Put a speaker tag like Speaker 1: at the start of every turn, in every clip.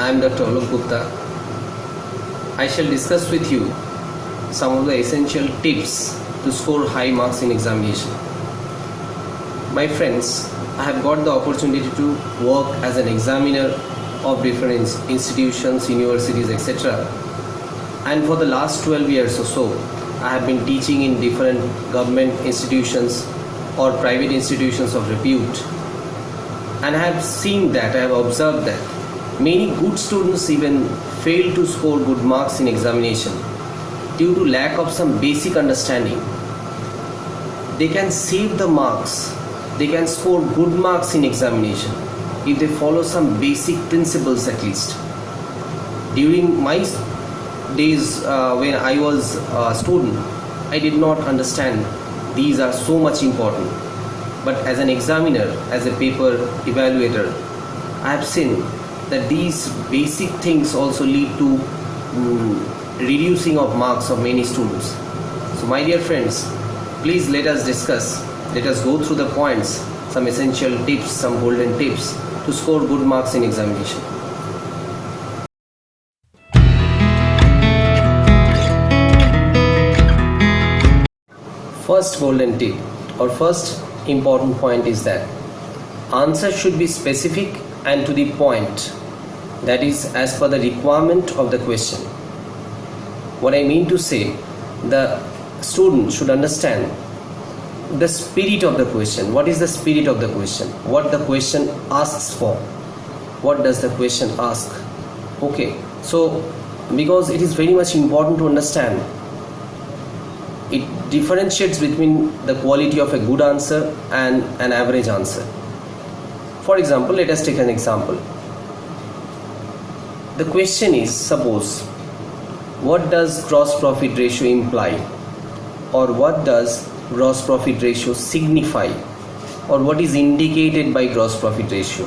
Speaker 1: I am Dr. Alok Gupta. I shall discuss with you some of the essential tips to score high marks in examination. My friends, I have got the opportunity to work as an examiner of different institutions, universities, etc. And for the last 12 years or so, I have been teaching in different government institutions or private institutions of repute. And I have seen that, I have observed that many good students even fail to score good marks in examination due to lack of some basic understanding. They can save the marks, they can score good marks in examination if they follow some basic principles at least. During my days when I was a student, I did not understand these are so much important. But as an examiner, as a paper evaluator, I have seen that these basic things also lead to reducing of marks of many students. So my dear friends, please let us discuss, let us go through the points, some essential tips, some golden tips to score good marks in examination. First golden tip or first important point is that answer should be specific and to the point, that is as per the requirement of the question. What I mean to say, the student should understand the spirit of the question. What is the spirit of the question? What the question asks for? What does the question ask? Okay, so because it is very much important to understand, it differentiates between the quality of a good answer and an average answer. For example, let us take an example. The question is, suppose, what does gross profit ratio imply? Or what does gross profit ratio signify? Or what is indicated by gross profit ratio?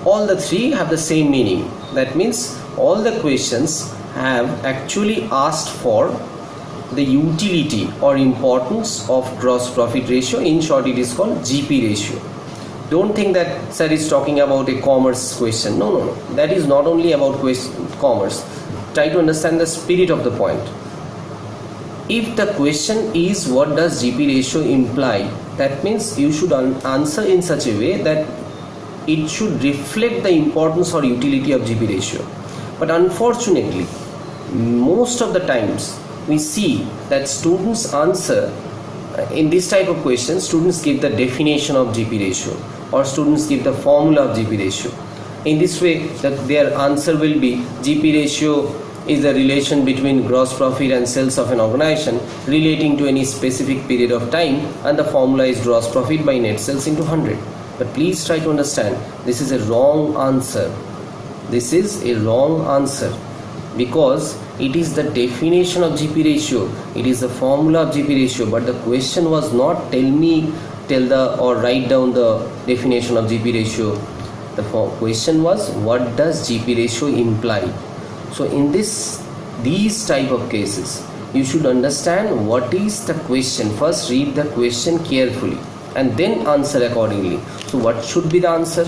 Speaker 1: All the three have the same meaning. That means all the questions have actually asked for the utility or importance of gross profit ratio. In short, it is called GP ratio. Don't think that sir is talking about a commerce question. No. That is not only about commerce. Try to understand the spirit of the point. If the question is what does GP ratio imply, that means you should answer in such a way that it should reflect the importance or utility of GP ratio. But unfortunately, most of the times we see that students answer in this type of questions. Students give the definition of GP ratio or students give the formula of GP ratio. In this way, that their answer will be GP ratio is the relation between gross profit and sales of an organization relating to any specific period of time, and the formula is gross profit by net sales into 100. But please try to understand, this is a wrong answer. This is a wrong answer, because it is the definition of GP ratio, it is the formula of GP ratio, but the question was not write down the definition of GP ratio. The question was, what does GP ratio imply? So in these type of cases, you should understand what is the question. First read the question carefully and then answer accordingly. So what should be the answer?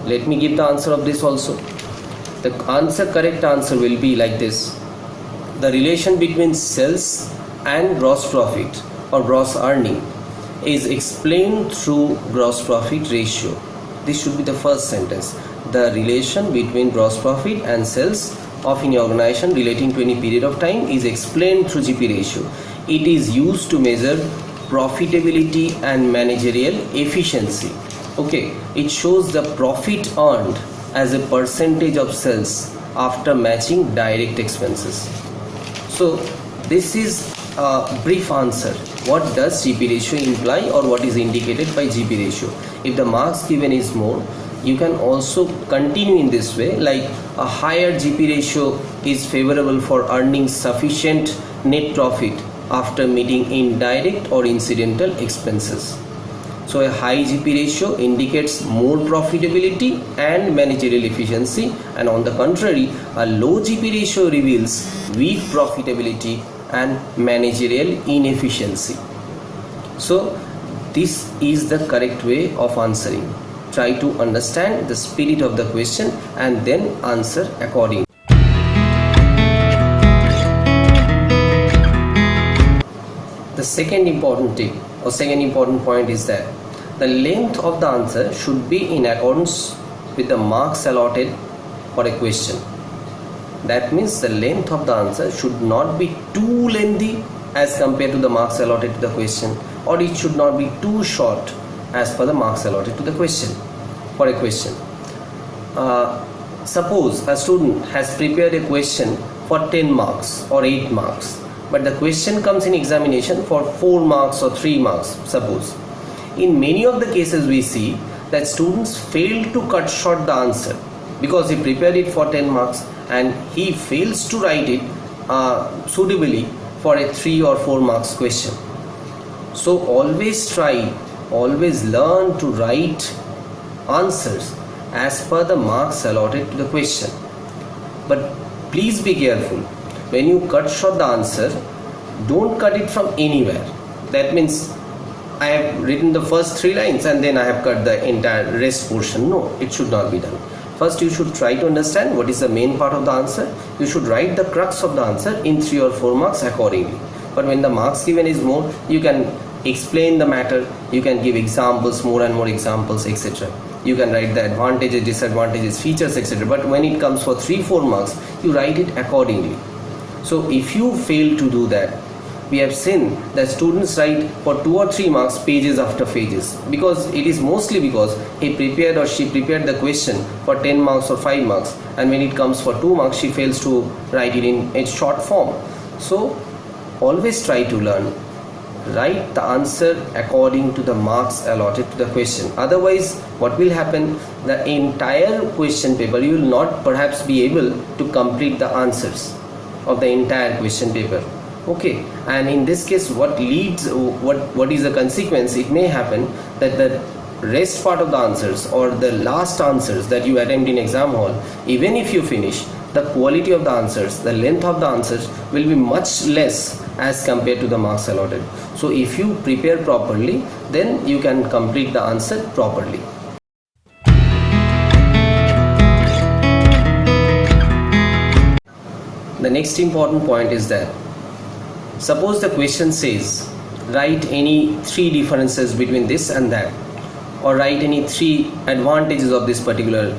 Speaker 1: Let me give the answer of this also. The correct answer will be like this. The relation between sales and gross profit or gross earning is explained through gross profit ratio. This should be the first sentence. The relation between gross profit and sales of any organization relating to any period of time is explained through GP ratio. It is used to measure profitability and managerial efficiency. Okay, it shows the profit earned as a percentage of sales after matching direct expenses. So this is a brief answer. What does GP ratio imply or what is indicated by GP ratio? If the marks given is more, you can also continue in this way, like a higher GP ratio is favorable for earning sufficient net profit after meeting indirect or incidental expenses. So a high GP ratio indicates more profitability and managerial efficiency, and on the contrary, a low GP ratio reveals weak profitability and managerial inefficiency. So this is the correct way of answering. try to understand the spirit of the question and then answer accordingly. The second important tip or second important point is that the length of the answer should be in accordance with the marks allotted for a question. That means the length of the answer should not be too lengthy as compared to the marks allotted to the question, or it should not be too short as per the marks allotted to the question for a question. Suppose a student has prepared a question for 10 marks or 8 marks, but the question comes in examination for 4 marks or 3 marks, suppose. In many of the cases we see that students fail to cut short the answer because he prepared it for 10 marks and he fails to write it suitably for a 3 or 4 marks question. So always learn to write answers as per the marks allotted to the question. But please be careful, when you cut short the answer, don't cut it from anywhere. That means I have written the first 3 lines and then I have cut the entire rest portion. No, it should not be done. First you should try to understand what is the main part of the answer. You should write the crux of the answer in 3 or 4 marks accordingly. But when the marks given is more, you can explain the matter, you can give examples, more and more examples, etc. You can write the advantages, disadvantages, features, etc. But when it comes for 3-4 marks, you write it accordingly. So if you fail to do that, we have seen that students write for 2 or 3 marks pages after pages, because it is mostly because he prepared or she prepared the question for 10 marks or 5 marks, and when it comes for 2 marks she fails to write it in a short form. So always try to write the answer according to the marks allotted to the question. Otherwise what will happen, the entire question paper you will not perhaps be able to complete the answers of the entire question paper. Okay, and in this case what is the consequence? It may happen that the rest part of the answers or the last answers that you attempt in exam hall, even if you finish, the quality of the answers, the length of the answers will be much less as compared to the marks allotted. So if you prepare properly, then you can complete the answer properly. The next important point is that suppose the question says write any 3 differences between this and that, or write any 3 advantages of this particular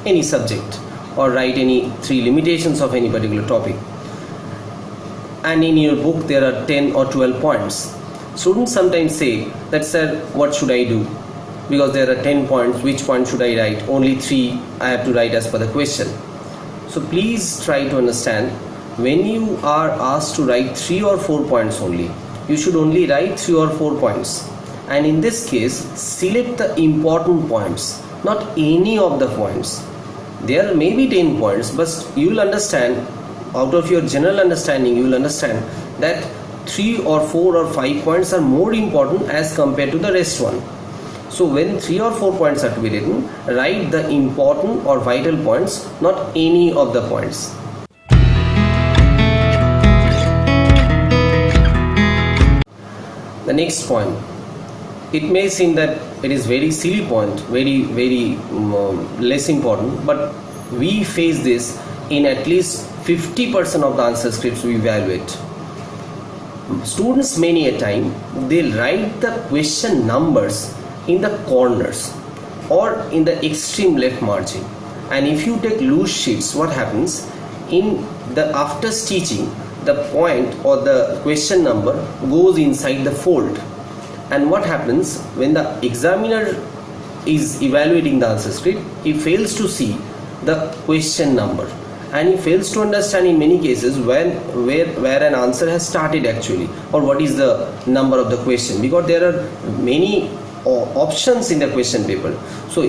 Speaker 1: any subject, or write any 3 limitations of any particular topic, and in your book there are 10 or 12 points. Students sometimes say that, sir, what should I do, because there are 10 points, which point should I write? Only 3 I have to write as per the question. So please try to understand, when you are asked to write 3 or 4 points only, you should only write 3 or 4 points, and in this case select the important points, not any of the points. There may be 10 points, but you will understand, out of your general understanding you will understand that 3 or 4 or 5 points are more important as compared to the rest one. So when 3 or 4 points are to be written, write the important or vital points, not any of the points. The next point, it may seem that it is very silly point, very less important, but we face this in at least 50% of the answer scripts we evaluate. Students many a time, they'll write the question numbers in the corners or in the extreme left margin, and if you take loose sheets, what happens, in the after stitching, the point or the question number goes inside the fold, and what happens when the examiner is evaluating the answer script, he fails to see the question number, and he fails to understand in many cases where an answer has started actually, or what is the number of the question, because there are many options in the question paper. So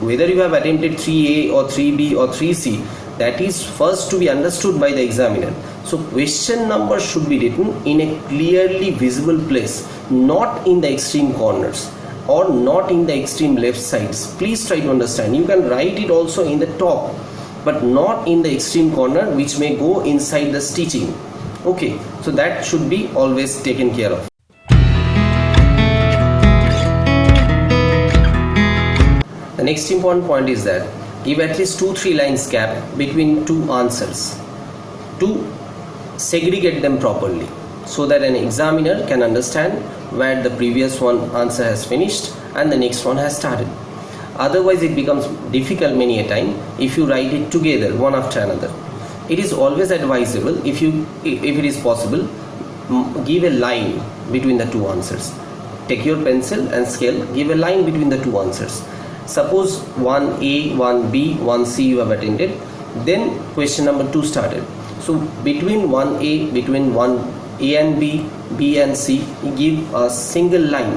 Speaker 1: whether you have attempted 3A or 3B or 3C, that is first to be understood by the examiner. So question number should be written in a clearly visible place, not in the extreme corners or not in the extreme left sides. Please try to understand. You can write it also in the top, but not in the extreme corner, which may go inside the stitching. Okay, so that should be always taken care of. The next important point is that give at least 2-3 lines gap between two answers to segregate them properly, so that an examiner can understand where the previous one answer has finished and the next one has started. Otherwise it becomes difficult many a time if you write it together one after another. It is always advisable, if it is possible, give a line between the two answers. Take your pencil and scale, give a line between the two answers. Suppose 1A, 1B, 1C you have attended, then question number 2 started. So between 1A, between 1A and B, B and C, you give a single line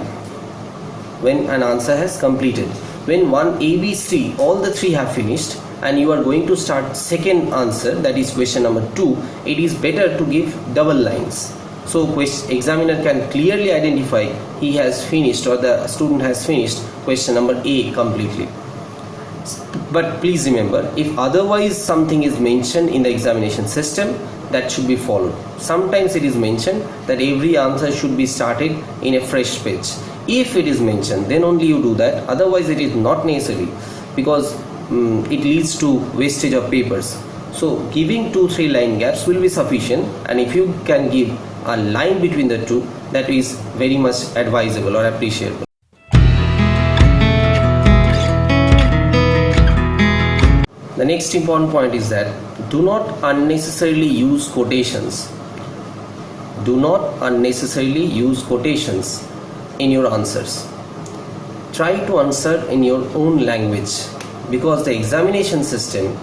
Speaker 1: when an answer has completed. When 1A, B, C, all the 3 have finished and you are going to start second answer, that is question number 2, it is better to give double lines. So examiner can clearly identify he has finished or the student has finished question number A completely. But please remember, if otherwise something is mentioned in the examination system, that should be followed. Sometimes it is mentioned that every answer should be started in a fresh page. If it is mentioned, then only you do that. Otherwise it is not necessary, because it leads to wastage of papers. So giving 2-3 line gaps will be sufficient, and if you can give a line between the two, that is very much advisable or appreciable. The next important point is that do not unnecessarily use quotations. Do not unnecessarily use quotations in your answers. Try to answer in your own language, because the examination system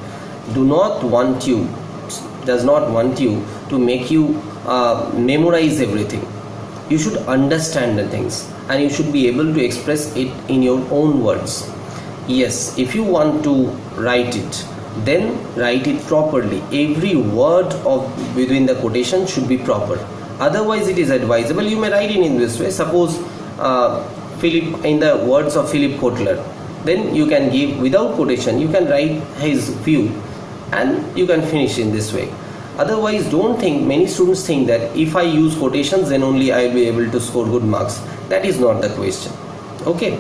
Speaker 1: does not want you to make you memorize everything. You should understand the things and you should be able to express it in your own words. Yes, if you want to write it, then write it properly. Every word within the quotation should be proper. Otherwise it is advisable, you may write it in this way. Suppose in the words of Philip Kotler, then you can give without quotation, you can write his view and you can finish in this way. Otherwise, don't think, many students think that if I use quotations then only I will be able to score good marks. That is not the question. Okay.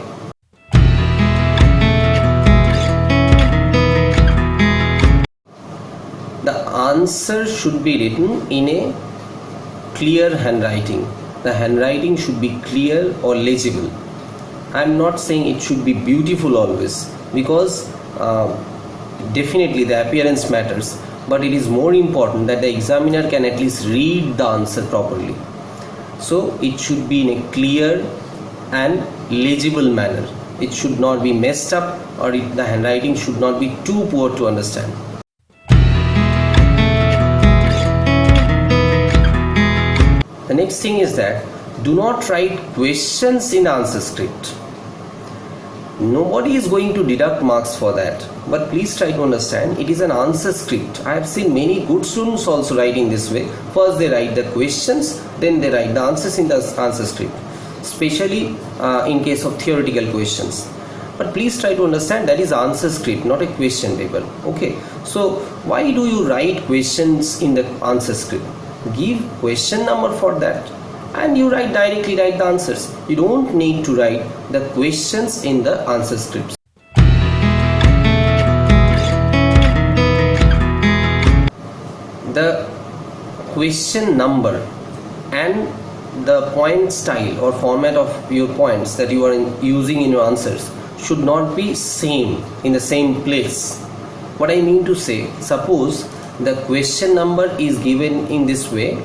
Speaker 1: The answer should be written in a clear handwriting. The handwriting should be clear or legible. I am not saying it should be beautiful always, because definitely the appearance matters, but it is more important that the examiner can at least read the answer properly. So it should be in a clear and legible manner. It should not be messed up, or the handwriting should not be too poor to understand. The next thing is that do not write questions in answer script. Nobody is going to deduct marks for that, but please try to understand it is an answer script. I have seen many good students also writing this way. First they write the questions, then they write the answers in the answer script, especially in case of theoretical questions. But please try to understand that is answer script, not a question paper. Okay, so why do you write questions in the answer script? Give question number for that and you directly write the answers. You don't need to write the questions in the answer scripts. The question number and the point style or format of your points that you are using in your answers should not be same in the same place. What I mean to say, suppose the question number is given in this way,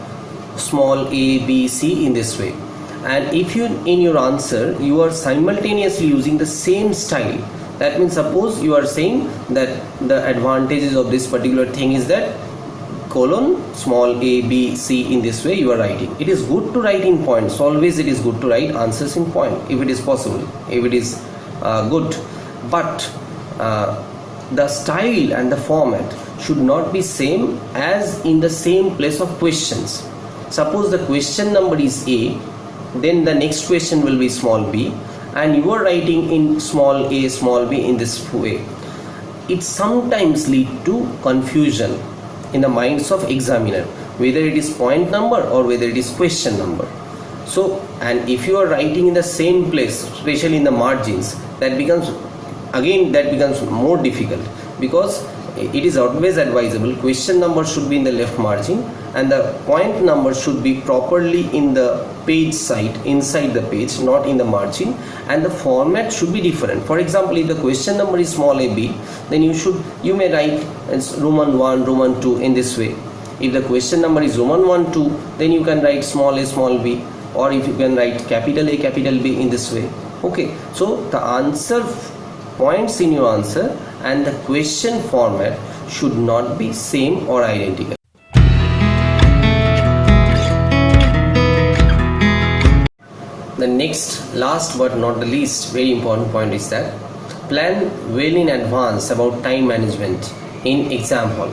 Speaker 1: small a, b, c in this way, and if you in your answer you are simultaneously using the same style, that means suppose you are saying that the advantages of this particular thing is that colon small a, b, c in this way you are writing. It is good to write in points. Always it is good to write answers in point if it is possible, if it is good, but the style and the format should not be same as in the same place of questions. Suppose the question number is A, then the next question will be small b, and you are writing in small a, small b in this way. It sometimes lead to confusion in the minds of examiner, whether it is point number or whether it is question number. So, and if you are writing in the same place, especially in the margins, that becomes again that becomes more difficult, because it is always advisable question number should be in the left margin and the point number should be properly in the page side, inside the page, not in the margin, and the format should be different. For example, if the question number is small a b, then you may write as Roman 1, Roman 2 in this way. If the question number is Roman 1, 2, then you can write small a, small b, or if you can write capital A, capital B in this way. Okay, so the answer points in your answer and the question format should not be same or identical. The next, last but not the least, very important point is that plan well in advance about time management in exam hall.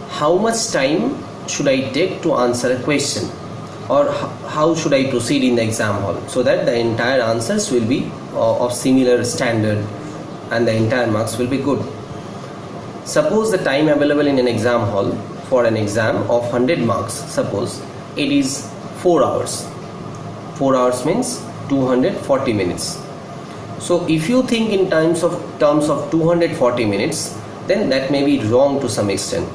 Speaker 1: How much time should I take to answer a question, or how should I proceed in the exam hall, so that the entire answers will be of similar standard and the entire marks will be good. Suppose the time available in an exam hall for an exam of 100 marks, suppose it is 4 hours. 4 hours means 240 minutes. So if you think in terms of 240 minutes, then that may be wrong to some extent.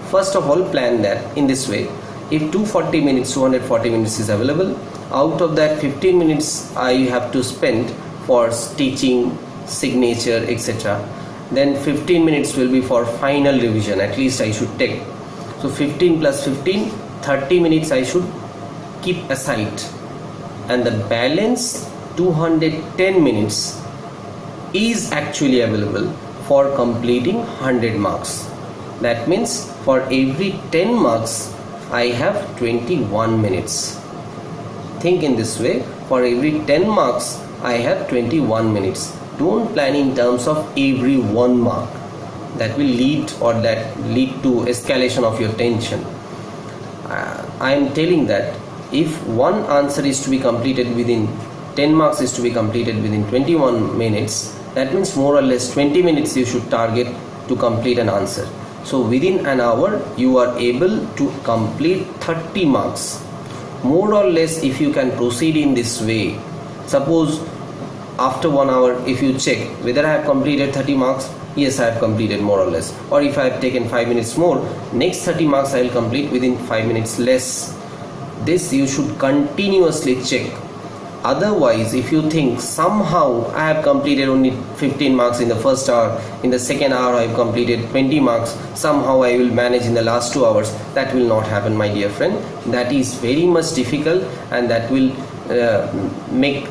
Speaker 1: First of all, plan that in this way. If 240 minutes is available, out of that 15 minutes I have to spend for teaching, signature, etc. Then 15 minutes will be for final revision, at least I should take. So 15 plus 15, 30 minutes I should keep aside, and the balance 210 minutes is actually available for completing 100 marks. That means for every 10 marks I have 21 minutes. Think in this way, for every 10 marks I have 21 minutes. Don't plan in terms of every 1 mark. That will lead to escalation of your tension. I am telling that if one answer is to be completed within 10 marks is to be completed within 21 minutes, that means more or less 20 minutes you should target to complete an answer. So within an hour you are able to complete 30 marks. More or less, if you can proceed in this way, suppose after 1 hour if you check whether I have completed 30 marks, yes, I have completed more or less. Or if I have taken 5 minutes more, next 30 marks I will complete within 5 minutes less. This you should continuously check. Otherwise, if you think somehow I have completed only 15 marks in the first hour, in the second hour I have completed 20 marks, somehow I will manage in the last 2 hours, that will not happen, my dear friend. That is very much difficult, and that will make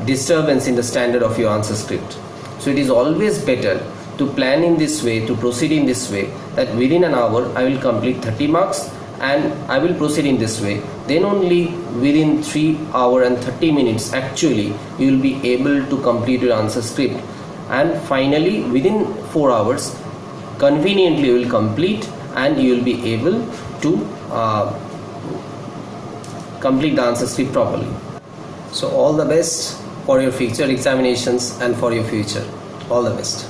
Speaker 1: disturbance in the standard of your answer script. So it is always better to plan in this way, to proceed in this way, that within an hour I will complete 30 marks and I will proceed in this way. Then only within 3 hours and 30 minutes actually you will be able to complete your answer script, and finally within 4 hours conveniently you will complete and you will be able to complete the answer script properly. So all the best for your future examinations and for your future. All the best.